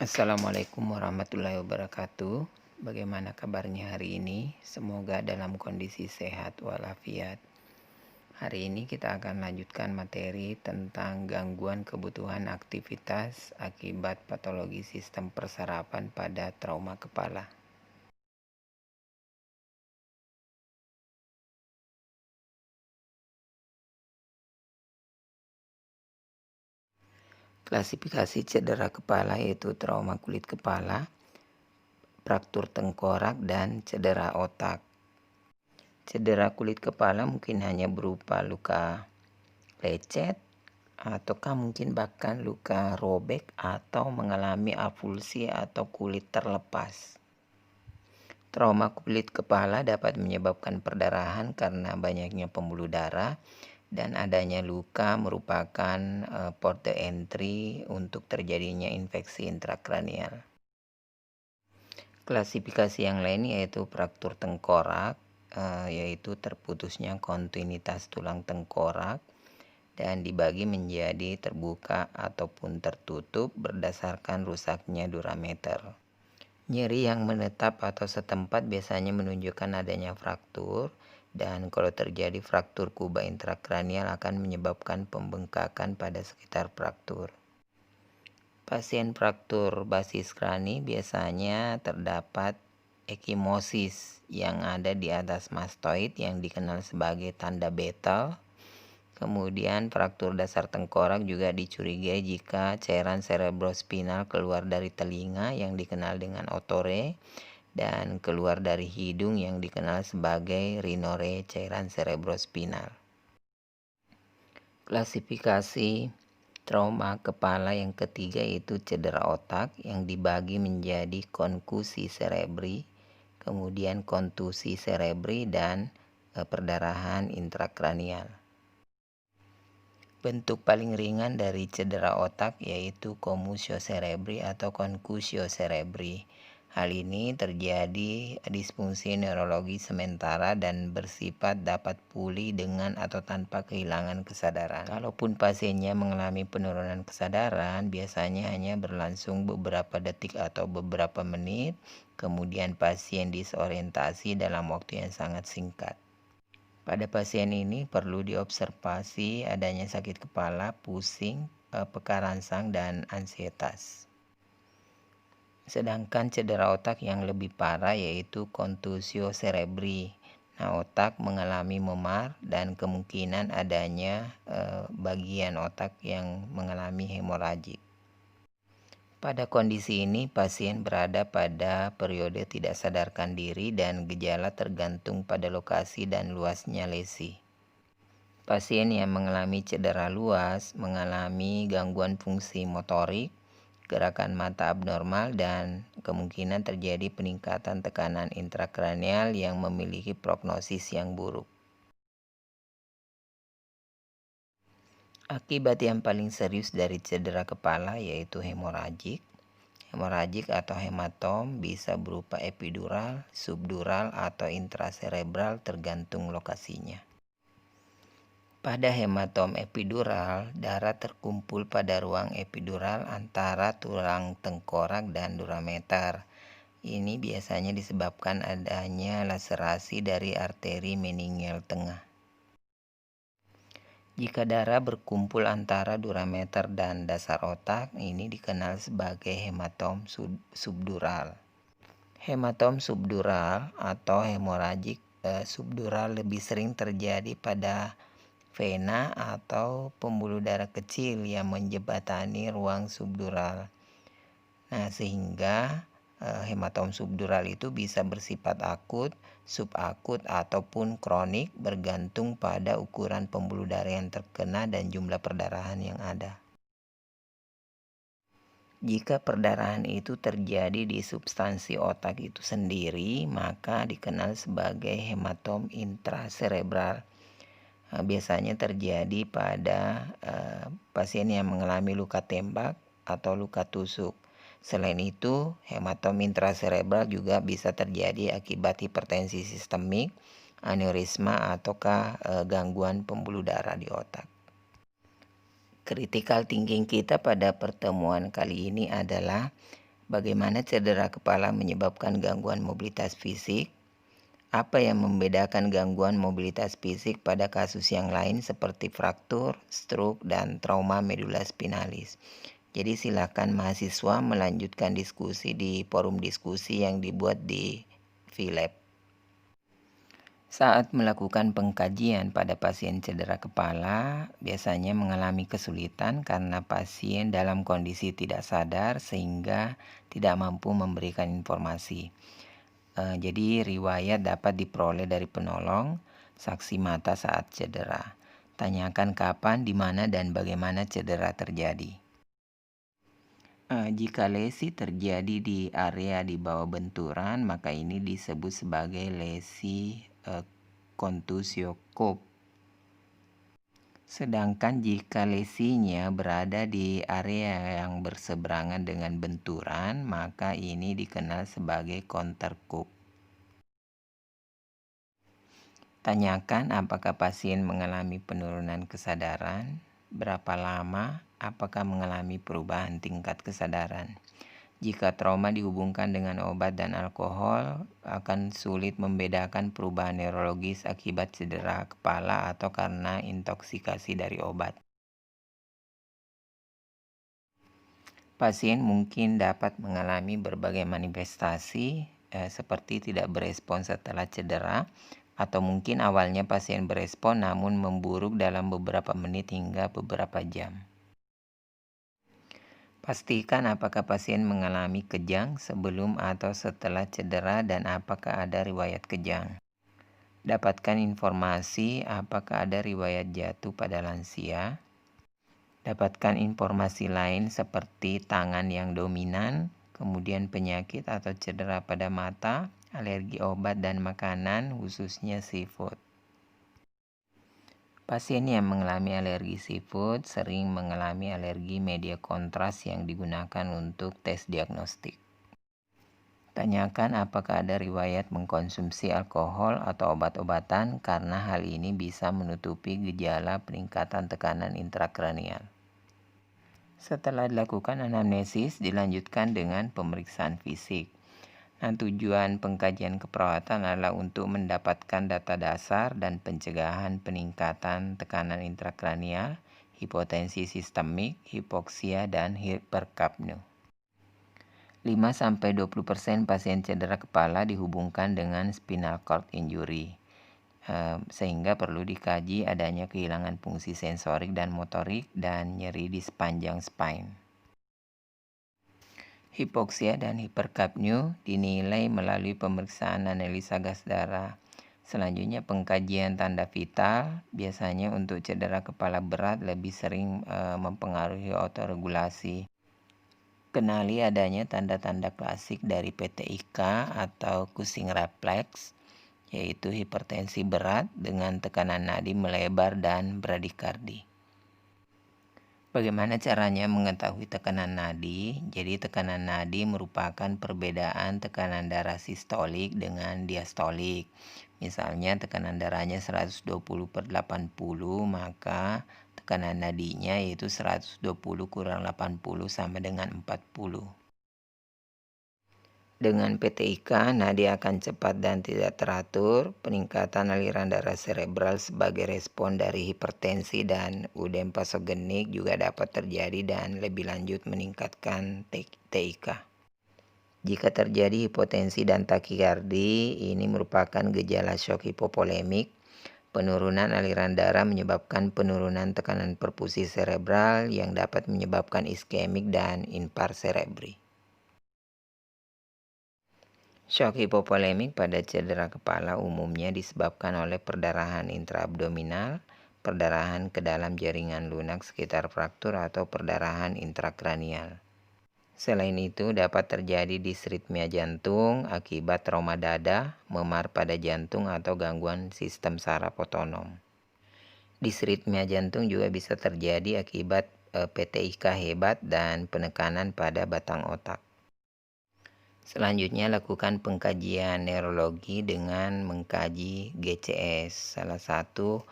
Assalamualaikum warahmatullahi wabarakatuh. Bagaimana kabarnya hari ini? Semoga dalam kondisi sehat walafiat. Hari ini kita akan lanjutkan materi tentang gangguan kebutuhan aktivitas akibat patologi sistem persarapan pada trauma kepala. Klasifikasi cedera kepala yaitu trauma kulit kepala, fraktur tengkorak, dan cedera otak. Cedera kulit kepala mungkin hanya berupa luka lecet, ataukah mungkin bahkan luka robek atau mengalami avulsi atau kulit terlepas. Trauma kulit kepala dapat menyebabkan perdarahan karena banyaknya pembuluh darah, dan adanya luka merupakan port entry untuk terjadinya infeksi intrakranial. Klasifikasi yang lain yaitu fraktur tengkorak, yaitu terputusnya kontinuitas tulang tengkorak dan dibagi menjadi terbuka ataupun tertutup berdasarkan rusaknya durameter. Nyeri yang menetap atau setempat biasanya menunjukkan adanya fraktur, dan kalau terjadi fraktur kuba intrakranial akan menyebabkan pembengkakan pada sekitar fraktur. Pasien fraktur basis krani biasanya terdapat ekimosis yang ada di atas mastoid yang dikenal sebagai tanda betel. Kemudian fraktur dasar tengkorak juga dicurigai jika cairan cerebrospinal keluar dari telinga yang dikenal dengan otore, dan keluar dari hidung yang dikenal sebagai rhinore cairan cerebrospinal. Klasifikasi trauma kepala yang ketiga yaitu cedera otak yang dibagi menjadi konkusi cerebri, kemudian kontusi cerebri, dan perdarahan intrakranial. Bentuk paling ringan dari cedera otak yaitu commusio cerebri atau concusio cerebri. Hal ini terjadi disfungsi neurologi sementara dan bersifat dapat pulih dengan atau tanpa kehilangan kesadaran. Kalaupun pasiennya mengalami penurunan kesadaran, biasanya hanya berlangsung beberapa detik atau beberapa menit, kemudian pasien disorientasi dalam waktu yang sangat singkat. Pada pasien ini perlu diobservasi adanya sakit kepala, pusing, peka rangsang, dan ansietas. Sedangkan cedera otak yang lebih parah yaitu kontusio cerebri. Nah, otak mengalami memar dan kemungkinan adanya bagian otak yang mengalami hemoragik. Pada kondisi ini, pasien berada pada periode tidak sadarkan diri dan gejala tergantung pada lokasi dan luasnya lesi. Pasien yang mengalami cedera luas mengalami gangguan fungsi motorik, gerakan mata abnormal, dan kemungkinan terjadi peningkatan tekanan intrakranial yang memiliki prognosis yang buruk. Akibat yang paling serius dari cedera kepala yaitu hemoragik. Hemoragik atau hematom bisa berupa epidural, subdural, atau intracerebral tergantung lokasinya. Pada hematom epidural, darah terkumpul pada ruang epidural antara tulang tengkorak dan durameter. Ini biasanya disebabkan adanya laserasi dari arteri meningeal tengah. Jika darah berkumpul antara durameter dan dasar otak, ini dikenal sebagai hematom subdural. Hematom subdural atau hemoragik subdural lebih sering terjadi pada vena atau pembuluh darah kecil yang menjembatani ruang subdural. Nah, sehingga hematom subdural itu bisa bersifat akut, subakut, ataupun kronik bergantung pada ukuran pembuluh darah yang terkena dan jumlah perdarahan yang ada. Jika perdarahan itu terjadi di substansi otak itu sendiri, maka dikenal sebagai hematom intracerebral. Biasanya terjadi pada pasien yang mengalami luka tembak atau luka tusuk. Selain itu, hematom intracerebral juga bisa terjadi akibat hipertensi sistemik, aneurisma, ataukah gangguan pembuluh darah di otak. Critical thinking kita pada pertemuan kali ini adalah Bagaimana cedera kepala menyebabkan gangguan mobilitas fisik? Apa yang membedakan gangguan mobilitas fisik pada kasus yang lain seperti fraktur, stroke, dan trauma medula spinalis? Jadi silakan mahasiswa melanjutkan diskusi di forum diskusi yang dibuat di VLab. Saat melakukan pengkajian pada pasien cedera kepala, biasanya mengalami kesulitan karena pasien dalam kondisi tidak sadar sehingga tidak mampu memberikan informasi. Jadi riwayat dapat diperoleh dari penolong, saksi mata saat cedera. Tanyakan kapan, di mana, dan bagaimana cedera terjadi. Jika lesi terjadi di area di bawah benturan, maka ini disebut sebagai lesi kontusioskop. Sedangkan jika lesinya berada di area yang berseberangan dengan benturan, maka ini dikenal sebagai konterkup. Tanyakan apakah pasien mengalami penurunan kesadaran, berapa lama, apakah mengalami perubahan tingkat kesadaran. Jika trauma dihubungkan dengan obat dan alkohol, akan sulit membedakan perubahan neurologis akibat cedera kepala atau karena intoksikasi dari obat. Pasien mungkin dapat mengalami berbagai manifestasi seperti tidak berespon setelah cedera, atau mungkin awalnya pasien berespon namun memburuk dalam beberapa menit hingga beberapa jam. Pastikan apakah pasien mengalami kejang sebelum atau setelah cedera dan apakah ada riwayat kejang. Dapatkan informasi apakah ada riwayat jatuh pada lansia. Dapatkan informasi lain seperti tangan yang dominan, kemudian penyakit atau cedera pada mata, alergi obat dan makanan, khususnya seafood. Pasien yang mengalami alergi seafood sering mengalami alergi media kontras yang digunakan untuk tes diagnostik. Tanyakan apakah ada riwayat mengkonsumsi alkohol atau obat-obatan karena hal ini bisa menutupi gejala peningkatan tekanan intrakranial. Setelah dilakukan anamnesis, dilanjutkan dengan pemeriksaan fisik. Nah, tujuan pengkajian keperawatan adalah untuk mendapatkan data dasar dan pencegahan peningkatan tekanan intrakranial, hipotensi sistemik, hipoksia, dan hiperkapnia. 5-20% pasien cedera kepala dihubungkan dengan spinal cord injury, sehingga perlu dikaji adanya kehilangan fungsi sensorik dan motorik dan nyeri di sepanjang spine. Hipoksia dan hiperkapnia dinilai melalui pemeriksaan analisa gas darah. Selanjutnya pengkajian tanda vital, biasanya untuk cedera kepala berat lebih sering mempengaruhi otoregulasi. Kenali adanya tanda-tanda klasik dari PTIK atau Cushing reflex, yaitu hipertensi berat dengan tekanan nadi melebar dan bradikardi. Bagaimana caranya mengetahui tekanan nadi? Jadi tekanan nadi merupakan perbedaan tekanan darah sistolik dengan diastolik. Misalnya tekanan darahnya 120/80, maka tekanan nadinya yaitu 120 kurang 80 sama dengan 40. Dengan PTIK, nadi akan cepat dan tidak teratur. Peningkatan aliran darah serebral sebagai respon dari hipertensi dan udem vasogenik juga dapat terjadi dan lebih lanjut meningkatkan TIK. Jika terjadi hipotensi dan takikardi, ini merupakan gejala shock hipovolemik. Penurunan aliran darah menyebabkan penurunan tekanan perfusi serebral yang dapat menyebabkan iskemik dan infark cerebri. Shock hipovolemik pada cedera kepala umumnya disebabkan oleh perdarahan intraabdominal, perdarahan ke dalam jaringan lunak sekitar fraktur atau perdarahan intrakranial. Selain itu dapat terjadi disritmia jantung akibat trauma dada, memar pada jantung atau gangguan sistem saraf otonom. Disritmia jantung juga bisa terjadi akibat PTIK hebat dan penekanan pada batang otak. Selanjutnya lakukan pengkajian neurologi dengan mengkaji GCS, salah satu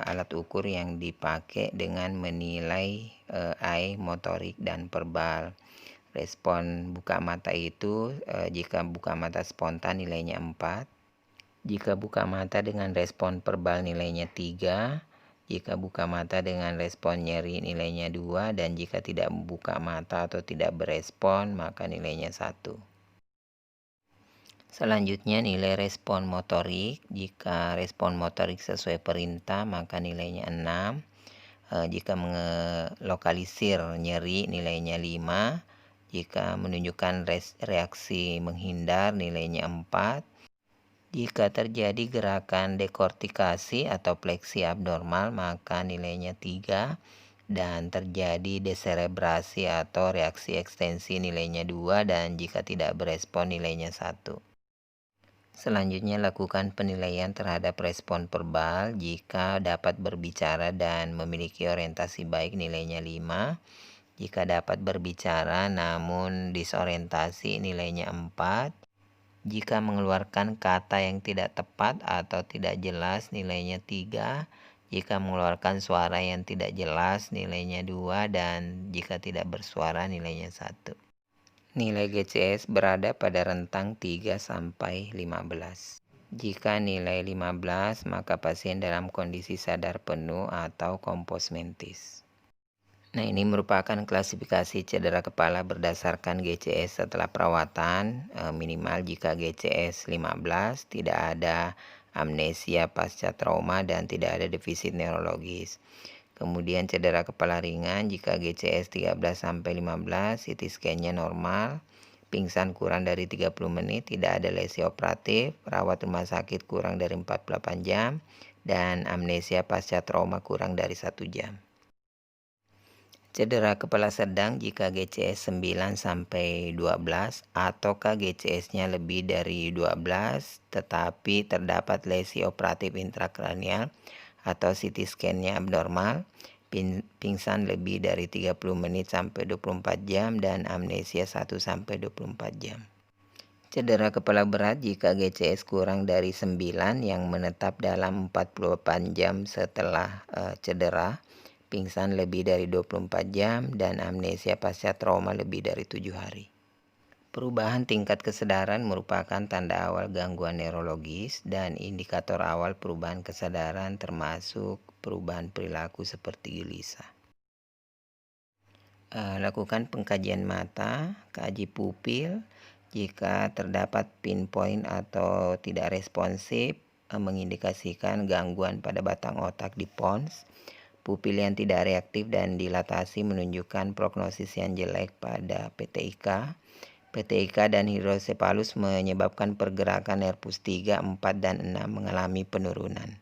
alat ukur yang dipakai dengan menilai eye, motorik, dan verbal. Respon buka mata itu jika buka mata spontan nilainya 4. Jika buka mata dengan respon verbal nilainya 3. Jika buka mata dengan respon nyeri nilainya 2. Dan jika tidak buka mata atau tidak berespon maka nilainya 1. Selanjutnya nilai respon motorik. Jika respon motorik sesuai perintah maka nilainya 6. Jika melokalisir nyeri nilainya 5. Jika menunjukkan reaksi menghindar nilainya 4. Jika terjadi gerakan dekortikasi atau fleksi abnormal maka nilainya 3. Dan terjadi deserebrasi atau reaksi ekstensi nilainya 2. Dan jika tidak berespon nilainya 1. Selanjutnya lakukan penilaian terhadap respon verbal. Jika dapat berbicara dan memiliki orientasi baik nilainya 5. Jika dapat berbicara namun disorientasi nilainya 4. Jika mengeluarkan kata yang tidak tepat atau tidak jelas nilainya 3. Jika mengeluarkan suara yang tidak jelas nilainya 2. Dan jika tidak bersuara nilainya 1. Nilai GCS berada pada rentang 3 sampai 15. Jika nilai 15 maka pasien dalam kondisi sadar penuh atau kompos mentis. Nah, ini merupakan klasifikasi cedera kepala berdasarkan GCS setelah perawatan. Minimal jika GCS 15, tidak ada amnesia pasca trauma dan tidak ada defisit neurologis. Kemudian cedera kepala ringan jika GCS 13-15, CT scan-nya normal, pingsan kurang dari 30 menit, tidak ada lesi operatif, rawat rumah sakit kurang dari 48 jam, dan amnesia pasca trauma kurang dari 1 jam. Cedera kepala sedang jika GCS 9-12 ataukah GCS-nya lebih dari 12 tetapi terdapat lesi operatif intrakranial atau CT scan-nya abnormal, pingsan lebih dari 30 menit sampai 24 jam dan amnesia 1-24 jam. Cedera kepala berat jika GCS kurang dari 9 yang menetap dalam 48 jam setelah cedera, pingsan lebih dari 24 jam, dan amnesia pasca trauma lebih dari 7 hari. Perubahan tingkat kesadaran merupakan tanda awal gangguan neurologis dan indikator awal perubahan kesadaran termasuk perubahan perilaku seperti gelisah. Lakukan pengkajian mata, kaji pupil. Jika terdapat pinpoint atau tidak responsif, mengindikasikan gangguan pada batang otak di pons. Pupil yang tidak reaktif dan dilatasi menunjukkan prognosis yang jelek pada PTIK. PTIK dan hidrosepalus menyebabkan pergerakan nervus 3, 4, dan 6 mengalami penurunan.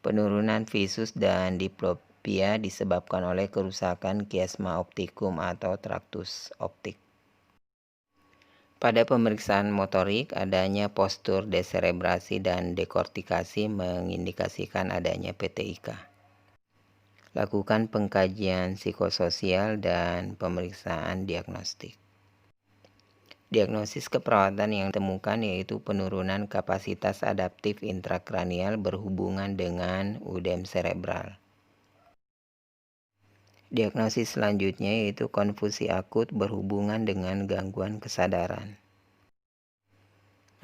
Penurunan visus dan diplopia disebabkan oleh kerusakan kiasma optikum atau traktus optik. Pada pemeriksaan motorik, adanya postur deserebrasi dan dekortikasi mengindikasikan adanya PTIK. Lakukan pengkajian psikososial dan pemeriksaan diagnostik. Diagnosis keperawatan yang ditemukan yaitu penurunan kapasitas adaptif intrakranial berhubungan dengan udem cerebral. Diagnosis selanjutnya yaitu konfusi akut berhubungan dengan gangguan kesadaran.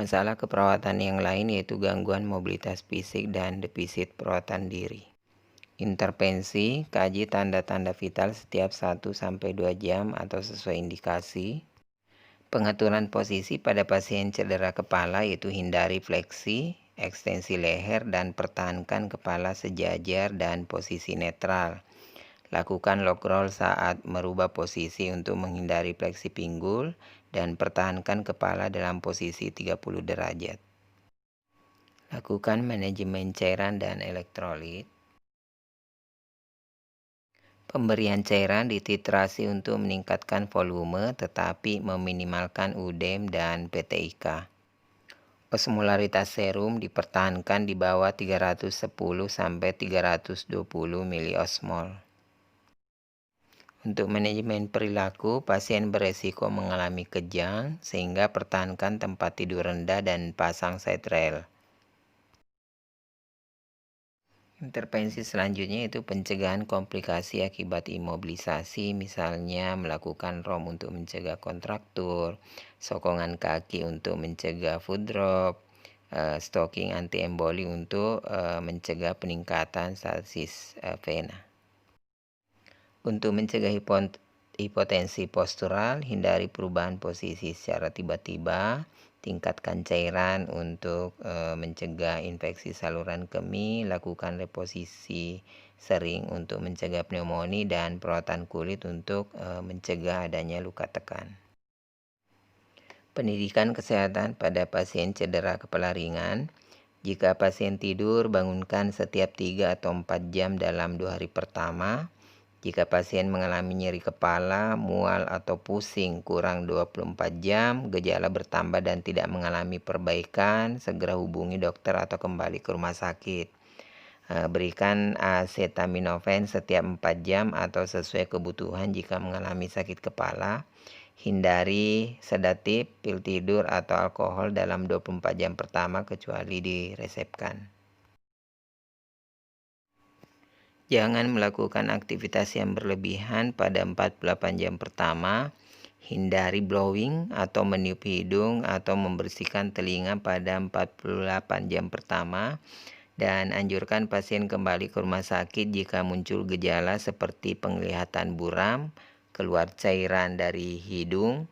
Masalah keperawatan yang lain yaitu gangguan mobilitas fisik dan defisit perawatan diri. Intervensi, kaji tanda-tanda vital setiap 1-2 jam atau sesuai indikasi. Pengaturan posisi pada pasien cedera kepala yaitu hindari fleksi, ekstensi leher dan pertahankan kepala sejajar dan posisi netral. Lakukan lock roll saat merubah posisi untuk menghindari fleksi pinggul dan pertahankan kepala dalam posisi 30 derajat. Lakukan manajemen cairan dan elektrolit. Pemberian cairan dititrasi untuk meningkatkan volume tetapi meminimalkan udem dan PTIK. Osmolaritas serum dipertahankan di bawah 310-320 miliosmol. Untuk manajemen perilaku, pasien beresiko mengalami kejang sehingga pertahankan tempat tidur rendah dan pasang side rail. Intervensi selanjutnya itu pencegahan komplikasi akibat imobilisasi, misalnya melakukan ROM untuk mencegah kontraktur, sokongan kaki untuk mencegah foot drop, stocking anti emboli untuk mencegah peningkatan stasis vena. Untuk mencegah hipotensi postural, hindari perubahan posisi secara tiba-tiba, tingkatkan cairan untuk mencegah infeksi saluran kemih, lakukan reposisi sering untuk mencegah pneumonia, dan perawatan kulit untuk mencegah adanya luka tekan. Pendidikan kesehatan pada pasien cedera kepala ringan. Jika pasien tidur, bangunkan setiap 3 atau 4 jam dalam 2 hari pertama. Jika pasien mengalami nyeri kepala, mual, atau pusing kurang 24 jam, gejala bertambah dan tidak mengalami perbaikan, segera hubungi dokter atau kembali ke rumah sakit. Berikan acetaminophen setiap 4 jam atau sesuai kebutuhan jika mengalami sakit kepala. Hindari sedatif, pil tidur, atau alkohol dalam 24 jam pertama kecuali diresepkan. Jangan melakukan aktivitas yang berlebihan pada 48 jam pertama. Hindari blowing atau meniup hidung atau membersihkan telinga pada 48 jam pertama. Dan anjurkan pasien kembali ke rumah sakit jika muncul gejala seperti penglihatan buram, keluar cairan dari hidung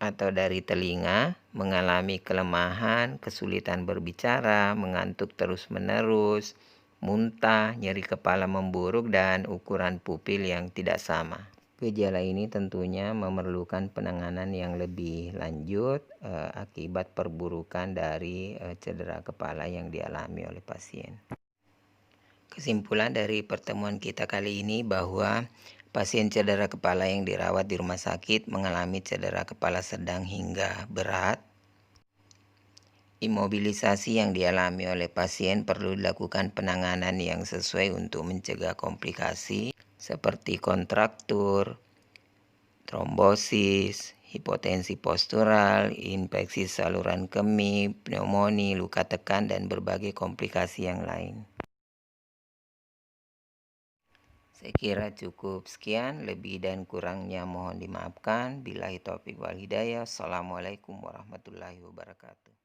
atau dari telinga, mengalami kelemahan, kesulitan berbicara, mengantuk terus-menerus, muntah, nyeri kepala memburuk, dan ukuran pupil yang tidak sama. Gejala ini tentunya memerlukan penanganan yang lebih lanjut akibat perburukan dari cedera kepala yang dialami oleh pasien. Kesimpulan dari pertemuan kita kali ini bahwa pasien cedera kepala yang dirawat di rumah sakit mengalami cedera kepala sedang hingga berat. Imobilisasi yang dialami oleh pasien perlu dilakukan penanganan yang sesuai untuk mencegah komplikasi seperti kontraktur, trombosis, hipotensi postural, infeksi saluran kemih, pneumonia, luka tekan, dan berbagai komplikasi yang lain. Saya kira cukup sekian, lebih dan kurangnya mohon dimaafkan. Billahi taufiq wal hidayah. Assalamualaikum warahmatullahi wabarakatuh.